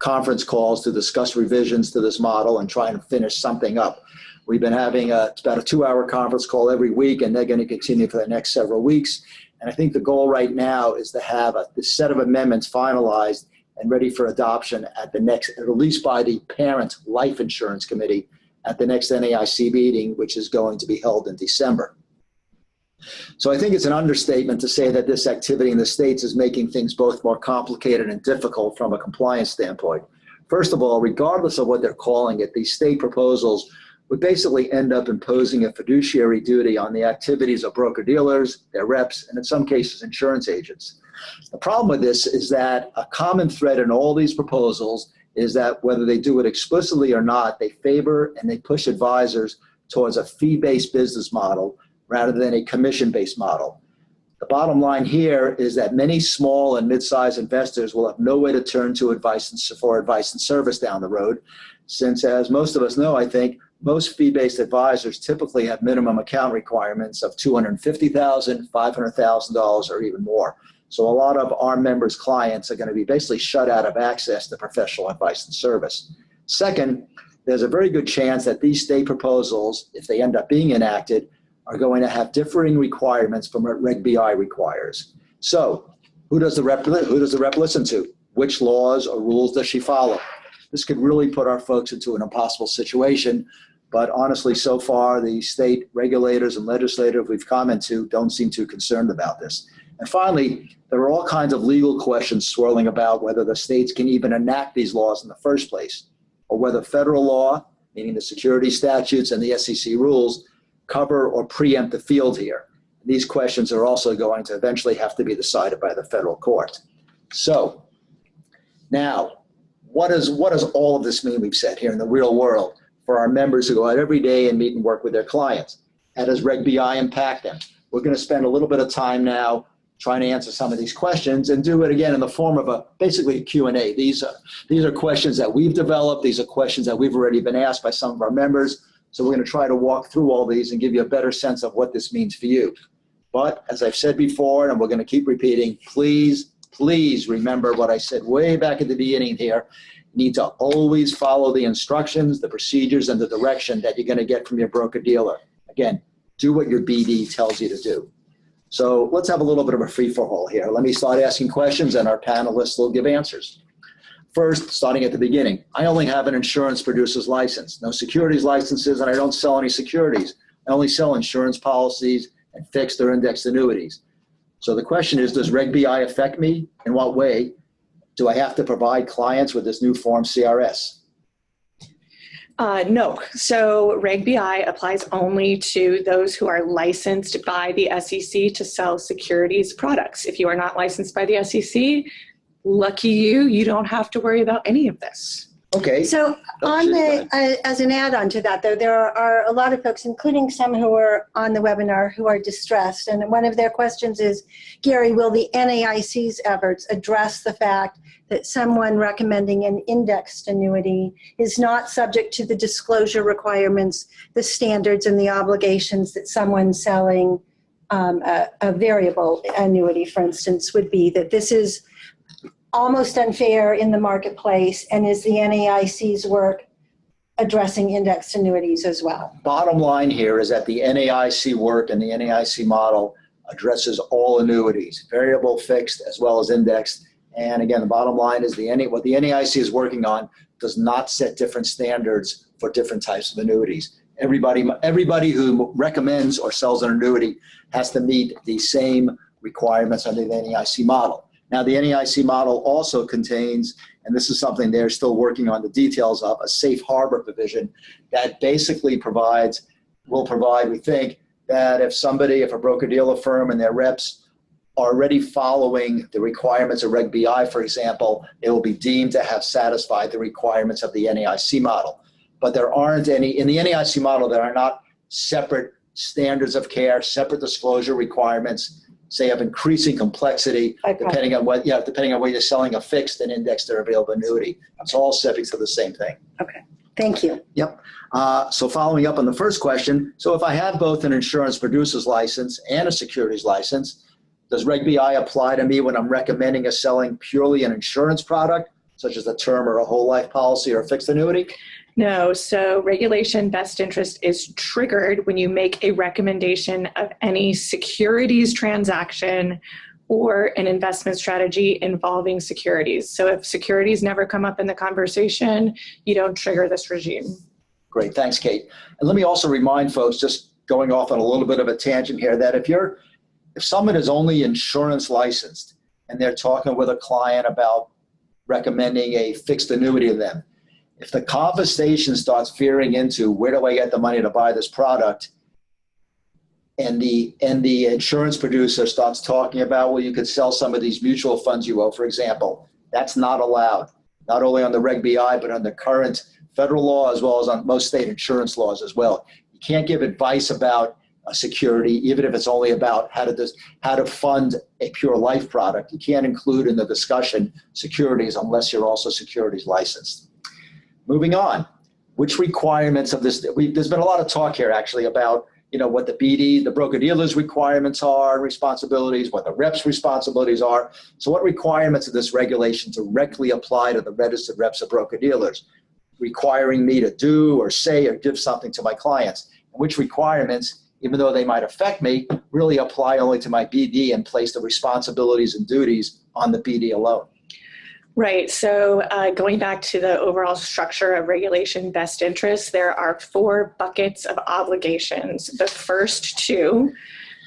B: conference calls to discuss revisions to this model and try and finish something up. We've been having it's about a 2-hour conference call every week, and they're going to continue for the next several weeks. And I think the goal right now is to have this set of amendments finalized and ready for adoption at least by the parent life insurance committee at the next NAIC meeting, which is going to be held in December. So I think it's an understatement to say that this activity in the states is making things both more complicated and difficult from a compliance standpoint. First of all, regardless of what they're calling it, these state proposals would basically end up imposing a fiduciary duty on the activities of broker-dealers, their reps, and in some cases, insurance agents. The problem with this is that a common thread in all these proposals is that whether they do it explicitly or not, they favor and they push advisors towards a fee-based business model rather than a commission-based model. The bottom line here is that many small and mid-sized investors will have no way to turn to for advice and service down the road, since, as most of us know, I think, most fee-based advisors typically have minimum account requirements of $250,000, $500,000, or even more. So a lot of our members' clients are going to be basically shut out of access to professional advice and service. Second, there's a very good chance that these state proposals, if they end up being enacted, are going to have differing requirements from what Reg BI requires. So who does the rep listen to? Which laws or rules does she follow? This could really put our folks into an impossible situation. But honestly, so far, the state regulators and legislators we've commented to don't seem too concerned about this. And finally, there are all kinds of legal questions swirling about whether the states can even enact these laws in the first place, or whether federal law, meaning the security statutes and the SEC rules, cover or preempt the field here. These questions are also going to eventually have to be decided by the federal court. So now, what does all of this mean, we've said, here in the real world for our members who go out every day and meet and work with their clients? How does Reg BI impact them? We're going to spend a little bit of time now trying to answer some of these questions and do it again in the form of basically a Q&A. These are questions that we've developed. These are questions that we've already been asked by some of our members. So we're going to try to walk through all these and give you a better sense of what this means for you. But as I've said before, and we're going to keep repeating, please remember what I said way back at the beginning here. You need to always follow the instructions, the procedures, and the direction that you're going to get from your broker-dealer. Again, do what your BD tells you to do. So let's have a little bit of a free-for-all here. Let me start asking questions, and our panelists will give answers. First, starting at the beginning, I only have an insurance producer's license, no securities licenses, and I don't sell any securities. I only sell insurance policies and fixed or indexed annuities. So the question is, does Reg BI affect me? In what way? Do I have to provide clients with this new form CRS?
D: No. So Reg BI applies only to those who are licensed by the SEC to sell securities products. If you are not licensed by the SEC, lucky you, you don't have to worry about any of this.
B: Okay.
C: So as an add-on to that, though, there are a lot of folks, including some who are on the webinar, who are distressed. And one of their questions is, Gary, will the NAIC's efforts address the fact that someone recommending an indexed annuity is not subject to the disclosure requirements, the standards, and the obligations that someone selling a variable annuity, for instance, would be? That this is almost unfair in the marketplace, and is the NAIC's work addressing indexed annuities as well?
B: Bottom line here is that the NAIC work and the NAIC model addresses all annuities, variable, fixed, as well as indexed. And again, the bottom line is what the NAIC is working on does not set different standards for different types of annuities. Everybody who recommends or sells an annuity has to meet the same requirements under the NAIC model. Now, the NAIC model also contains, and this is something they're still working on the details of, a safe harbor provision that basically will provide, we think, that if a broker-dealer firm and their reps are already following the requirements of Reg BI, for example, they will be deemed to have satisfied the requirements of the NAIC model. But there aren't any, in the NAIC model, there are not separate standards of care, separate disclosure requirements, say, of increasing complexity, depending on whether you're selling a fixed, an indexed, or available annuity. It's all subject to the same thing.
C: Okay, thank you.
B: Yep. So following up on the first question, so if I have both an insurance producer's license and a securities license, does Reg BI apply to me when I'm recommending or selling purely an insurance product, such as a term or a whole life policy or a fixed annuity?
D: No, so regulation best interest is triggered when you make a recommendation of any securities transaction or an investment strategy involving securities. So if securities never come up in the conversation, you don't trigger this regime.
B: Great, thanks, Kate. And let me also remind folks, just going off on a little bit of a tangent here, that if someone is only insurance licensed and they're talking with a client about recommending a fixed annuity to them, if the conversation starts veering into where do I get the money to buy this product, and the insurance producer starts talking about, well, you could sell some of these mutual funds you owe, for example, that's not allowed, not only on the Reg BI, but on the current federal law, as well as on most state insurance laws as well. You can't give advice about a security, even if it's only about how to fund a pure life product. You can't include in the discussion securities unless you're also securities licensed. Moving on, which requirements of this, there's been a lot of talk here actually about what the BD, the broker-dealer's requirements are, responsibilities, what the rep's responsibilities are. So what requirements of this regulation directly apply to the registered reps of broker-dealers, requiring me to do or say or give something to my clients, and which requirements, even though they might affect me, really apply only to my BD and place the responsibilities and duties on the BD alone.
D: Right. So going back to the overall structure of regulation best interest, there are 4 buckets of obligations. The first 2,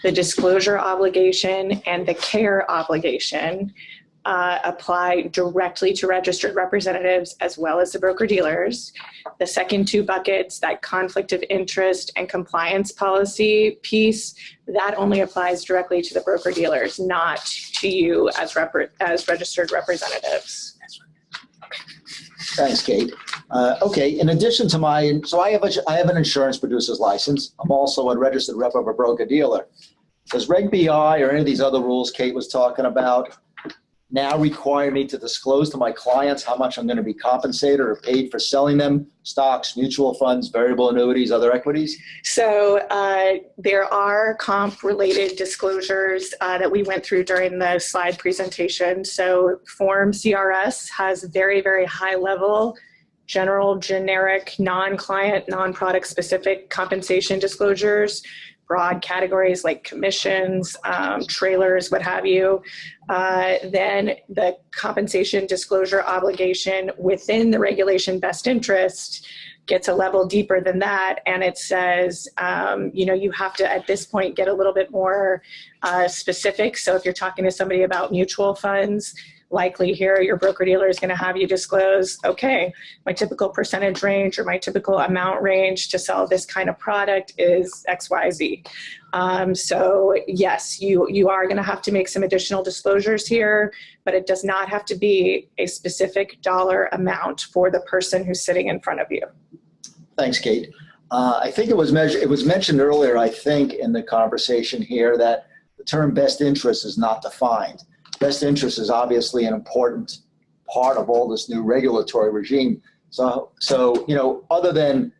D: the disclosure obligation and the care obligation, apply directly to registered representatives as well as the broker-dealers. The second 2 buckets, that conflict of interest and compliance policy piece, that only applies directly to the broker-dealers, not to you as registered representatives.
B: Thanks, Kate. Okay, in addition to I have an insurance producer's license. I'm also a registered rep of a broker-dealer. Does Reg BI or any of these other rules Kate was talking about now require me to disclose to my clients how much I'm going to be compensated or paid for selling them stocks, mutual funds, variable annuities, other equities?
D: So there are comp-related disclosures that we went through during the slide presentation. So Form CRS has very, very high level, general, generic, non-client, non-product specific compensation disclosures, broad categories like commissions, trailers, what have you. Then the compensation disclosure obligation within the regulation best interest gets a level deeper than that. And it says, you have to, at this point, get a little bit more specific. So if you're talking to somebody about mutual funds, likely here your broker-dealer is going to have you disclose, okay, my typical percentage range or my typical amount range to sell this kind of product is XYZ. So yes, you are going to have to make some additional disclosures here, but it does not have to be a specific dollar amount for the person who's sitting in front of you.
B: Thanks, Kate. I think it was mentioned earlier, I think, in the conversation here that the term best interest is not defined. Best interest is obviously an important part of all this new regulatory regime. So other than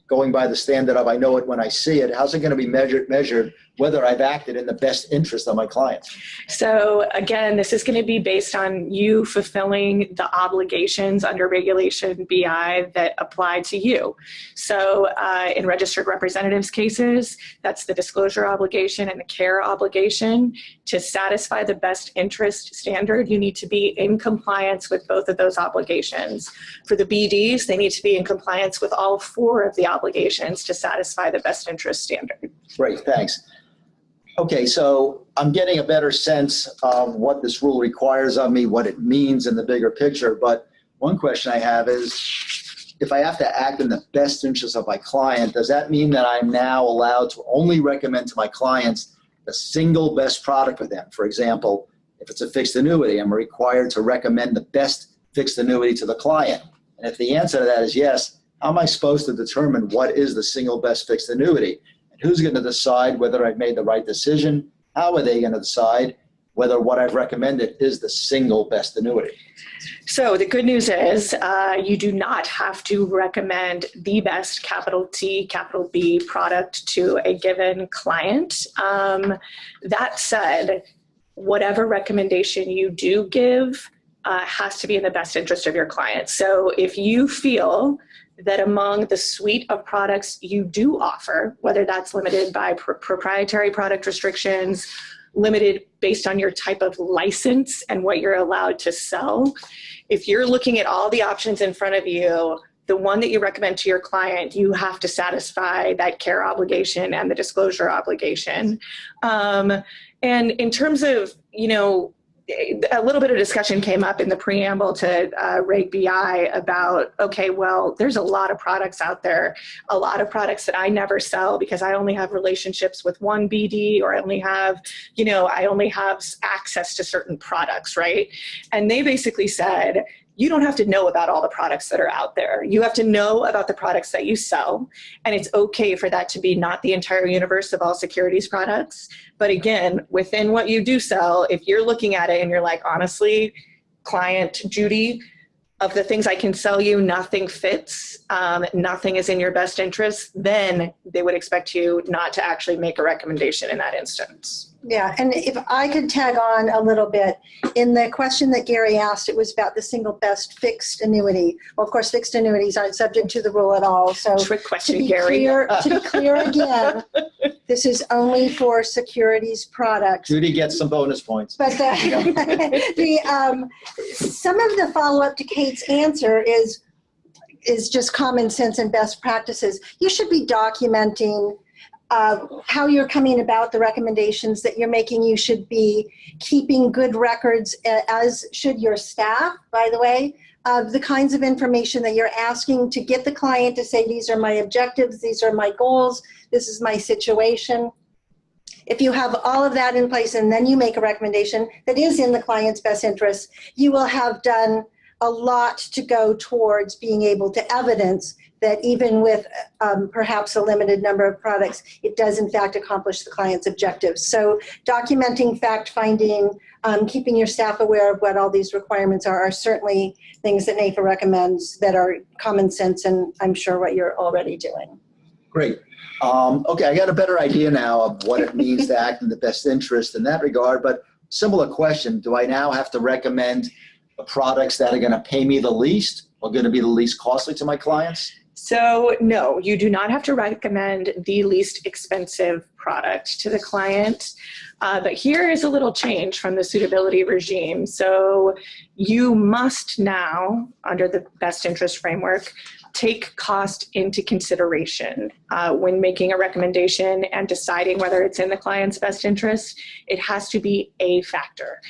B: going by the standard of I know it when I see it, how's it going to be measured whether I've acted in the best interest of my clients?
D: So again, this is going to be based on you fulfilling the obligations under Regulation BI that apply to you. So in registered representatives cases, that's the disclosure obligation and the care obligation. To satisfy the best interest standard, you need to be in compliance with both of those obligations. For the BDs, they need to be in compliance with all 4 of the obligations to satisfy the best interest standard.
B: Great, thanks. Okay, so I'm getting a better sense of what this rule requires of me, what it means in the bigger picture. But one question I have is, if I have to act in the best interest of my client, does that mean that I'm now allowed to only recommend to my clients the single best product for them? For example, if it's a fixed annuity, I'm required to recommend the best fixed annuity to the client. And if the answer to that is yes, how am I supposed to determine what is the single best fixed annuity? And who's going to decide whether I've made the right decision? How are they going to decide whether what I've recommended is the single best annuity?
D: So the good news is you do not have to recommend the best capital T, capital B product to a given client. That said, whatever recommendation you do give has to be in the best interest of your client. So if you feel that among the suite of products you do offer, whether that's limited by proprietary product restrictions, limited based on your type of license and what you're allowed to sell, if you're looking at all the options in front of you, the one that you recommend to your client, you have to satisfy that care obligation and the disclosure obligation. And in terms of, a little bit of discussion came up in the preamble to Reg BI about, okay, well, there's a lot of products out there, a lot of products that I never sell because I only have relationships with one BD, or I only have access to certain products, right? And they basically said, you don't have to know about all the products that are out there. You have to know about the products that you sell. And it's okay for that to be not the entire universe of all securities products. But again, within what you do sell, if you're looking at it and you're like, honestly, client Judy, of the things I can sell you, nothing fits, nothing is in your best interest, then they would expect you not to actually make a recommendation in that instance.
C: Yeah, and if I could tag on a little bit, in the question that Gary asked, it was about the single best fixed annuity. Well, of course, fixed annuities aren't subject to the rule at all. So
D: trick question, Gary.
C: To be clear again, this is only for securities products.
B: Judy gets some bonus points.
C: But some of the follow-up to Kate's answer is just common sense and best practices. You should be documenting how you're coming about the recommendations that you're making. You should be keeping good records, as should your staff, by the way, of the kinds of information that you're asking to get the client to say, these are my objectives, these are my goals, this is my situation. If you have all of that in place and then you make a recommendation that is in the client's best interest, you will have done a lot to go towards being able to evidence that even with perhaps a limited number of products, it does in fact accomplish the client's objectives. So documenting, fact-finding, keeping your staff aware of what all these requirements are certainly things that NAIFA recommends that are common sense, and I'm sure what you're already doing.
B: Great. Okay, I got a better idea now of what it means to act in the best interest in that regard, but similar question, do I now have to recommend the products that are going to pay me the least or going to be the least costly to my clients?
D: So no, you do not have to recommend the least expensive product to the client. But here is a little change from the suitability regime. So you must now, under the best interest framework, take cost into consideration when making a recommendation and deciding whether it's in the client's best interest. It has to be a factor.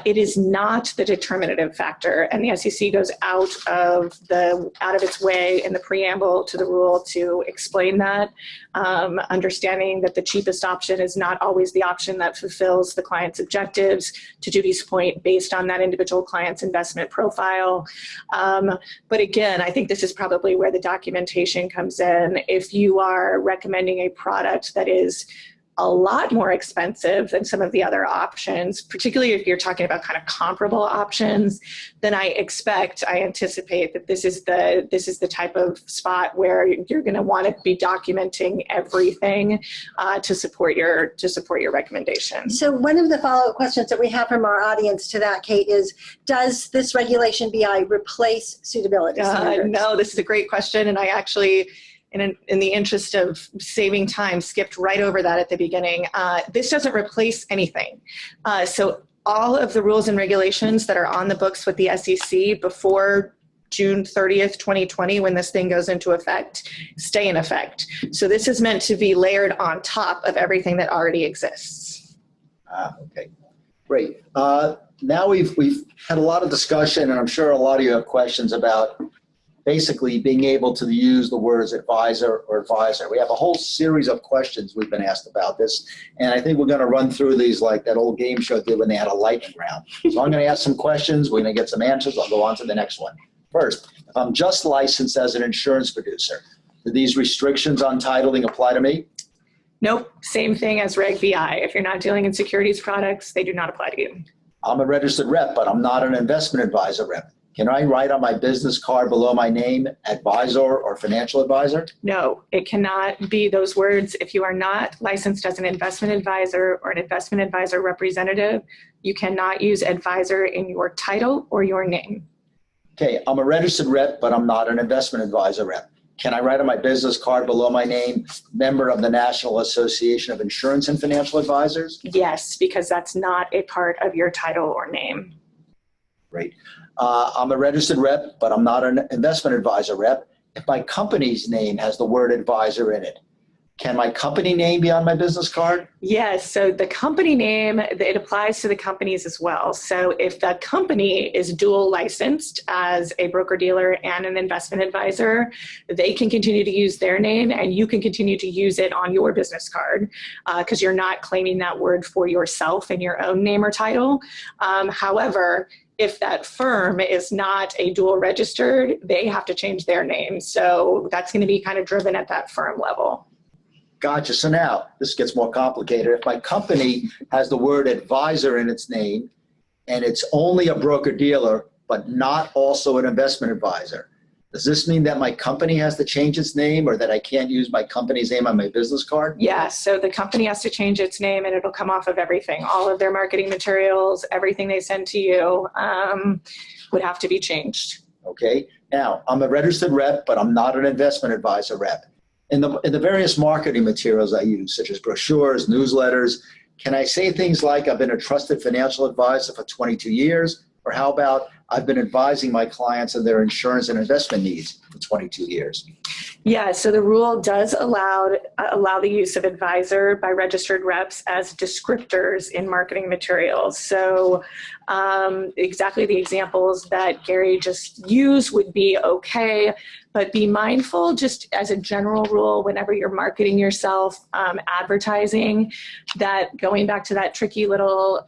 D: It is not the determinative factor, and the SEC goes out of its way in the preamble to the rule to explain that, understanding that the cheapest option is not always the option that fulfills the client's objectives, to Judy's point, based on that individual client's investment profile. But again, I think this is probably where the documentation comes in. If you are recommending a product that is a lot more expensive than some of the other options, particularly if you're talking about kind of comparable options, then I anticipate that this is the type of spot where you're going to want to be documenting everything to support your recommendation.
C: So one of the follow-up questions that we have from our audience to that, Kate, is does this regulation BI replace suitability standards?
D: No, this is a great question, and I actually, in the interest of saving time, skipped right over that at the beginning. This doesn't replace anything. So all of the rules and regulations that are on the books with the SEC before June 30th, 2020, when this thing goes into effect, stay in effect. So this is meant to be layered on top of everything that already exists.
B: Okay, great. Now we've had a lot of discussion, and I'm sure a lot of you have questions about basically being able to use the words advisor or advisor. We have a whole series of questions we've been asked about this, and I think we're going to run through these like that old game show did when they had a lightning round. So I'm going to ask some questions, we're going to get some answers, I'll go on to the next one. First, if I'm just licensed as an insurance producer, do these restrictions on titling apply to me?
D: Nope, same thing as Reg BI. If you're not dealing in securities products, they do not apply to you.
B: I'm a registered rep, but I'm not an investment advisor rep. Can I write on my business card below my name, advisor or financial advisor?
D: No, it cannot be those words. If you are not licensed as an investment advisor or an investment advisor representative, you cannot use advisor in your title or your name.
B: Okay, I'm a registered rep, but I'm not an investment advisor rep. Can I write on my business card below my name, member of the National Association of Insurance and Financial Advisors?
D: Yes, because that's not a part of your title or name.
B: Great. I'm a registered rep, but I'm not an investment advisor rep. If my company's name has the word advisor in it, can my company name be on my business card?
D: Yes, so the company name, it applies to the companies as well. So if the company is dual licensed as a broker-dealer and an investment advisor, they can continue to use their name and you can continue to use it on your business card because you're not claiming that word for yourself in your own name or title. However, if that firm is not a dual registered, they have to change their name. So that's going to be kind of driven at that firm level.
B: Gotcha. So now this gets more complicated. If my company has the word advisor in its name and it's only a broker dealer, but not also an investment advisor, does this mean that my company has to change its name or that I can't use my company's name on my business card?
D: Yeah, so the company has to change its name and it'll come off of everything. All of their marketing materials, everything they send to you would have to be changed.
B: Okay. Now, I'm a registered rep, but I'm not an investment advisor rep. In the various marketing materials I use, such as brochures, newsletters, can I say things like I've been a trusted financial advisor for 22 years? Or how about I've been advising my clients on their insurance and investment needs for 22 years?
D: Yeah, so the rule does allow the use of advisor by registered reps as descriptors in marketing materials. So exactly the examples that Gary just used would be okay, but be mindful just as a general rule whenever you're marketing yourself, advertising, that going back to that tricky little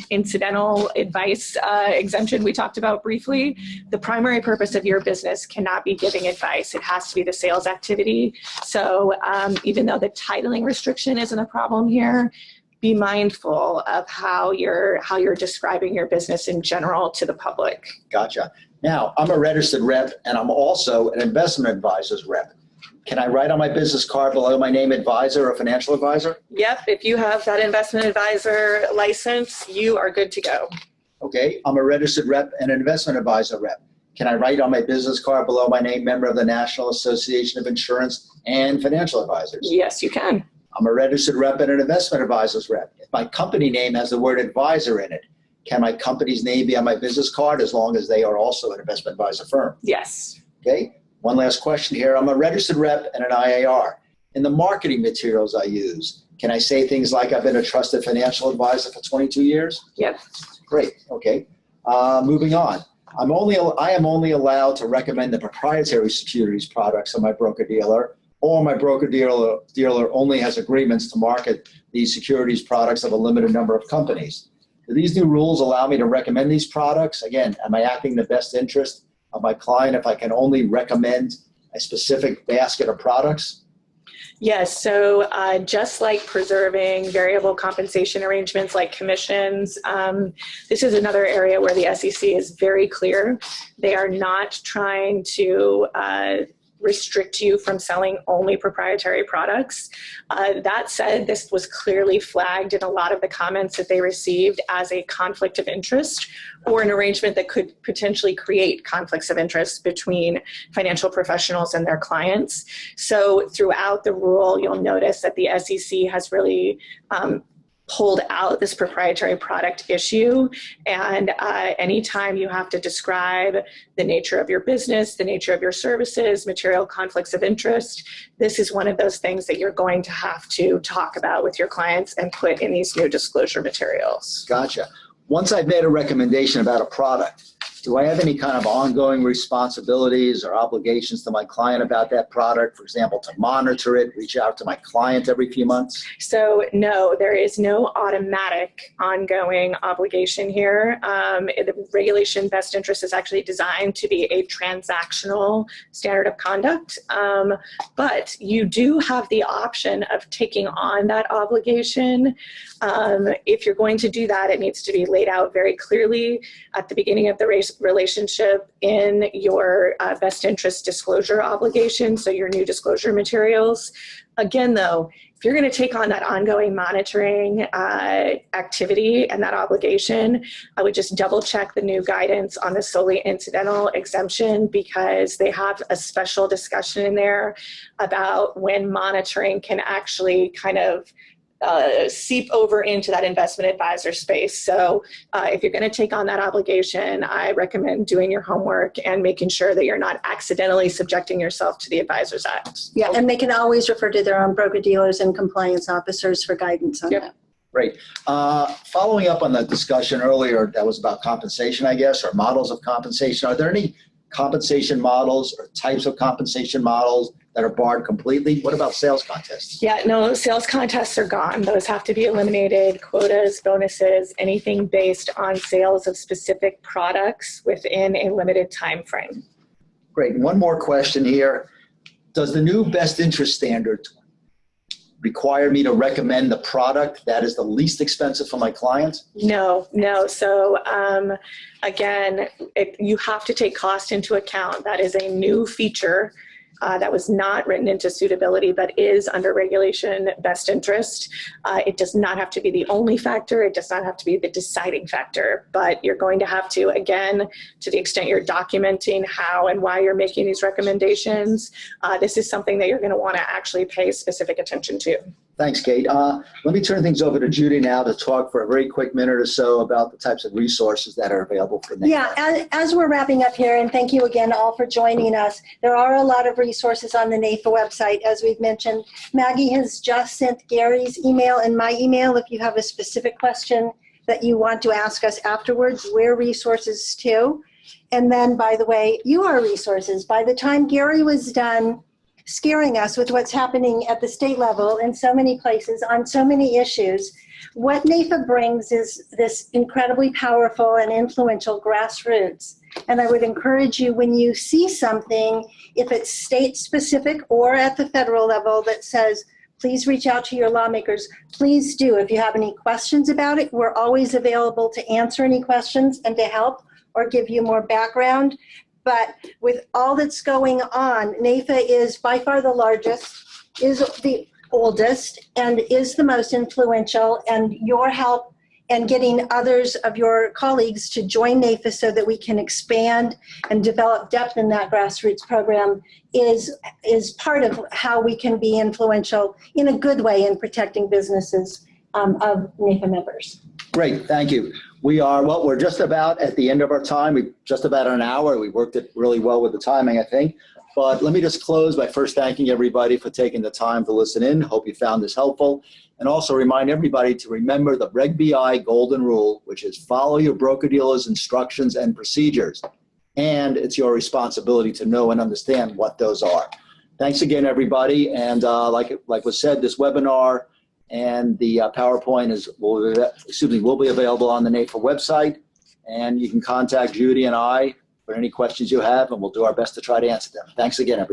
D: incidental advice exemption we talked about briefly, the primary purpose of your business cannot be giving advice. It has to be the sales activity. So even though the titling restriction isn't a problem here, be mindful of how you're describing your business in general to the public.
B: Gotcha. Now, I'm a registered rep and I'm also an investment advisor's rep. Can I write on my business card below my name advisor or financial advisor?
D: Yep, if you have that investment advisor license, you are good to go.
B: Okay, I'm a registered rep and an investment advisor rep. Can I write on my business card below my name member of the National Association of Insurance and Financial Advisors?
D: Yes, you can.
B: I'm a registered rep and an investment advisor's rep. If my company name has the word advisor in it, can my company's name be on my business card as long as they are also an investment advisor firm?
D: Yes.
B: Okay, one last question here. I'm a registered rep and an IAR. In the marketing materials I use, can I say things like I've been a trusted financial advisor for 22 years?
D: Yep.
B: Great, okay. Moving on. I am only allowed to recommend the proprietary securities products of my broker-dealer, or my broker-dealer only has agreements to market these securities products of a limited number of companies. Do these new rules allow me to recommend these products? Again, am I acting in the best interest of my client if I can only recommend a specific basket of products?
D: Yes, so just like preserving variable compensation arrangements like commissions, this is another area where the SEC is very clear. They are not trying to restrict you from selling only proprietary products. That said, this was clearly flagged in a lot of the comments that they received as a conflict of interest or an arrangement that could potentially create conflicts of interest between financial professionals and their clients. So throughout the rule, you'll notice that the SEC has really pulled out this proprietary product issue. And anytime you have to describe the nature of your business, the nature of your services, material conflicts of interest, this is one of those things that you're going to have to talk about with your clients and put in these new disclosure materials.
B: Gotcha. Once I've made a recommendation about a product, do I have any kind of ongoing responsibilities or obligations to my client about that product? For example, to monitor it, reach out to my client every few months?
D: So no, there is no automatic ongoing obligation here. The regulation best interest is actually designed to be a transactional standard of conduct, but you do have the option of taking on that obligation. If you're going to do that, it needs to be laid out very clearly at the beginning of the relationship in your best interest disclosure obligation, so your new disclosure materials. Again, though, if you're going to take on that ongoing monitoring activity and that obligation, I would just double check the new guidance on the solely incidental exemption, because they have a special discussion in there about when monitoring can actually kind of seep over into that investment advisor space. So if you're going to take on that obligation, I recommend doing your homework and making sure that you're not accidentally subjecting yourself to the Advisors Act.
C: Yeah, and they can always refer to their own broker-dealers and compliance officers for guidance on that.
B: Great. Following up on the discussion earlier, that was about compensation, I guess, or models of compensation. Are there any compensation models or types of compensation models that are barred completely? What about sales contests?
D: Yeah, no, sales contests are gone. Those have to be eliminated. Quotas, bonuses, anything based on sales of specific products within a limited time frame.
B: Great. One more question here. Does the new best interest standard require me to recommend the product that is the least expensive for my clients?
D: No. So again, you have to take cost into account. That is a new feature that was not written into suitability, but is under regulation best interest. It does not have to be the only factor. It does not have to be the deciding factor, but you're going to have to, again, to the extent you're documenting how and why you're making these recommendations, this is something that you're going to want to actually pay specific attention to.
B: Thanks, Kate. Let me turn things over to Judy now to talk for a very quick minute or so about the types of resources that are available for NAFA.
C: Yeah, as we're wrapping up here, and thank you again all for joining us, there are a lot of resources on the NAFA website, as we've mentioned. Maggie has just sent Gary's email and my email. If you have a specific question that you want to ask us afterwards, we're resources too. And then, by the way, you are resources. By the time Gary was done scaring us with what's happening at the state level in so many places on so many issues, what NAFA brings is this incredibly powerful and influential grassroots. And I would encourage you, when you see something, if it's state specific or at the federal level, that says, please reach out to your lawmakers, please do. If you have any questions about it, we're always available to answer any questions and to help or give you more background. But with all that's going on, NAFA is by far the largest, is the oldest, and is the most influential. And your help and getting others of your colleagues to join NAFA so that we can expand and develop depth in that grassroots program is part of how we can be influential in a good way in protecting businesses of NAFA members.
B: Great, thank you. We're just about at the end of our time. We've just about an hour. We worked it really well with the timing, I think. But let me just close by first thanking everybody for taking the time to listen in. Hope you found this helpful. And also remind everybody to remember the Reg BI golden rule, which is follow your broker-dealer's instructions and procedures. And it's your responsibility to know and understand what those are. Thanks again, everybody. And like was said, this webinar and the PowerPoint will be available on the NAFA website. And you can contact Judy and I for any questions you have, and we'll do our best to try to answer them. Thanks again, everybody.